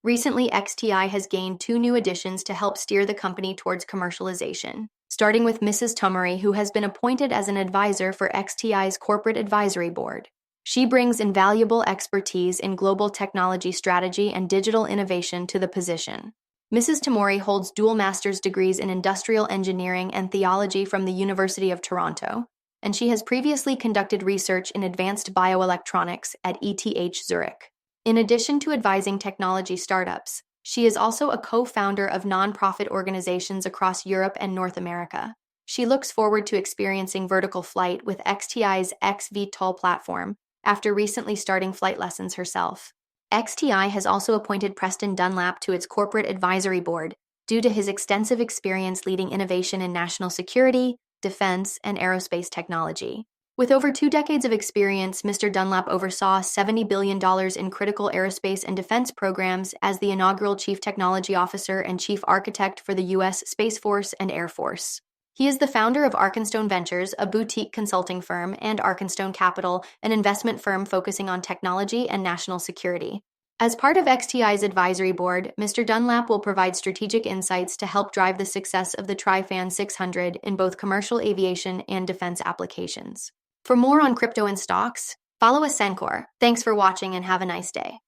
Recently, XTI has gained 2 new additions to help steer the company towards commercialization, starting with Mrs. Tamori, who has been appointed as an advisor for XTI's corporate advisory board. She brings invaluable expertise in global technology strategy and digital innovation to the position. Mrs. Tamori holds dual master's degrees in industrial engineering and theology from the University of Toronto, and she has previously conducted research in advanced bioelectronics at ETH Zurich. In addition to advising technology startups, she is also a co-founder of nonprofit organizations across Europe and North America. She looks forward to experiencing vertical flight with XTI's XVTOL platform after recently starting flight lessons herself. XTI has also appointed Preston Dunlap to its corporate advisory board due to his extensive experience leading innovation in national security, defense, and aerospace technology. With over 2 decades of experience, Mr. Dunlap oversaw $70 billion in critical aerospace and defense programs as the inaugural Chief Technology Officer and Chief Architect for the U.S. Space Force and Air Force. He is the founder of Arkenstone Ventures, a boutique consulting firm, and Arkenstone Capital, an investment firm focusing on technology and national security. As part of XTI's advisory board, Mr. Dunlap will provide strategic insights to help drive the success of the TriFan 600 in both commercial aviation and defense applications. For more on crypto and stocks, follow Ascencore. Thanks for watching and have a nice day.